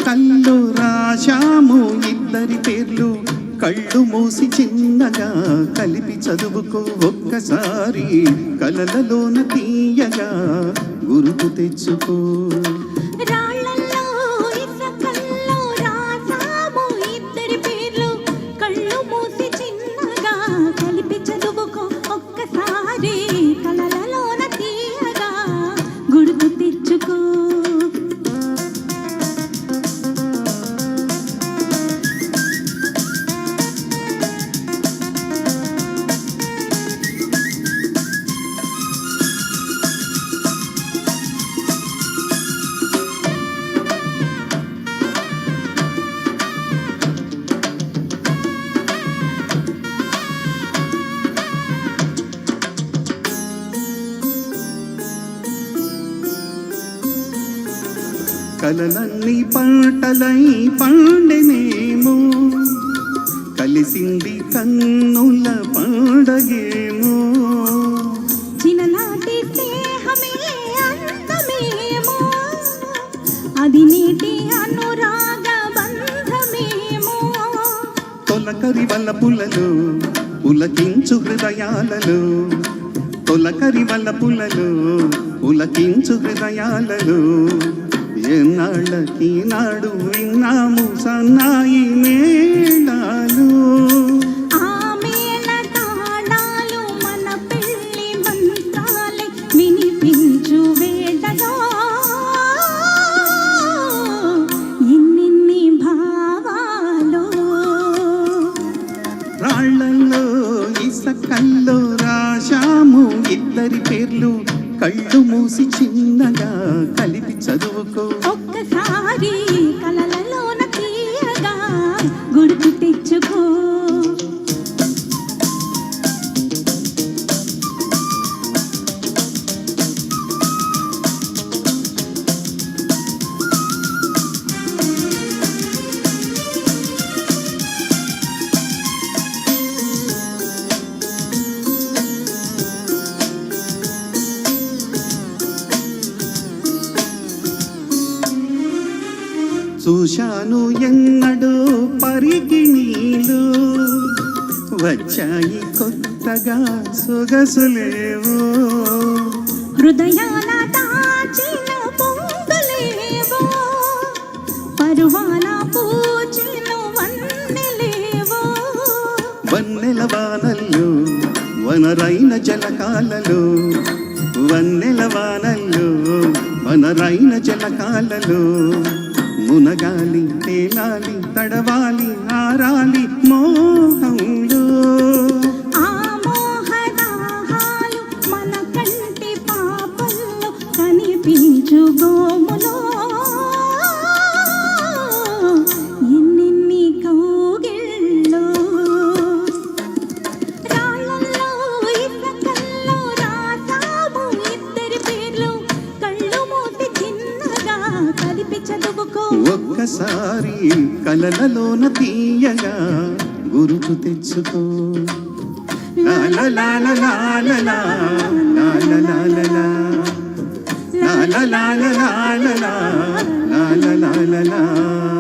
కల్లో రాశాము ఇద్దరి పేర్లు కళ్ళు మూసి చిన్నగా కలిపి చదువుకో ఒక్కసారి కలలలోన తీయగా గుర్తు తెచ్చుకో కలలన్నీ పాటలై పాండెనేమో కలిసింది కన్నుల పాడగేమో చిన్ననాటి స్నేహమే అందమేమో అది నీటి అనురాగ బంధమేమో తొలకరి వల్ల పులలో పులకించు హృదయాలలో తొలకరి వల్ల పులలో పులకించు హృదయాలలో ఎన్నాళ్ళకి నాడు విన్నాము సన్నాయి మేళాలు ఆ మేళ తాళాలు మన పెళ్లి మంత్రాలే వినిపించు వేళలో ఎన్నెన్ని భావాలు రాళ్ళల్లో ఇసకల్లో రాశాము ఇద్దరి పేర్లు కళ్ళు మూసి చిన్నగా కలిపి చదువుకో ఒక్కసారి కలలలోన తీయగా గుర్తు తెచ్చుకో చూశాను ఎన్నడో పరికిణీలు వచ్చాయి కొత్తగా సొగసులేవో హృదయాల దాచిన పొంగులేవో పరువాల పూచిన వన్నెలేవో వన్నెల వానల్లో వనరైన జలకాలలో వన్నెల వానల్లో వనరైన జలకాలలో మునగాలి తేలాలి తడవాలి ఆరాలి మోహంలో ఆ మోహదాహాలు మన కంటి పాపల్లో కనిపించు గోములో ఎన్నెన్ని కౌగిళ్ళో రాళ్ళల్లో ఇసకల్లో రాసాము ఇద్దరి పేర్లు కళ్ళు మూసి చిన్నగా కలిపి చదువుకో ఒక్కసారి కలలలోన తీయగా గుర్తు తెచ్చుకో లాల లాల లాల లాల లాల లాల లాల లాల లాల లాల లాల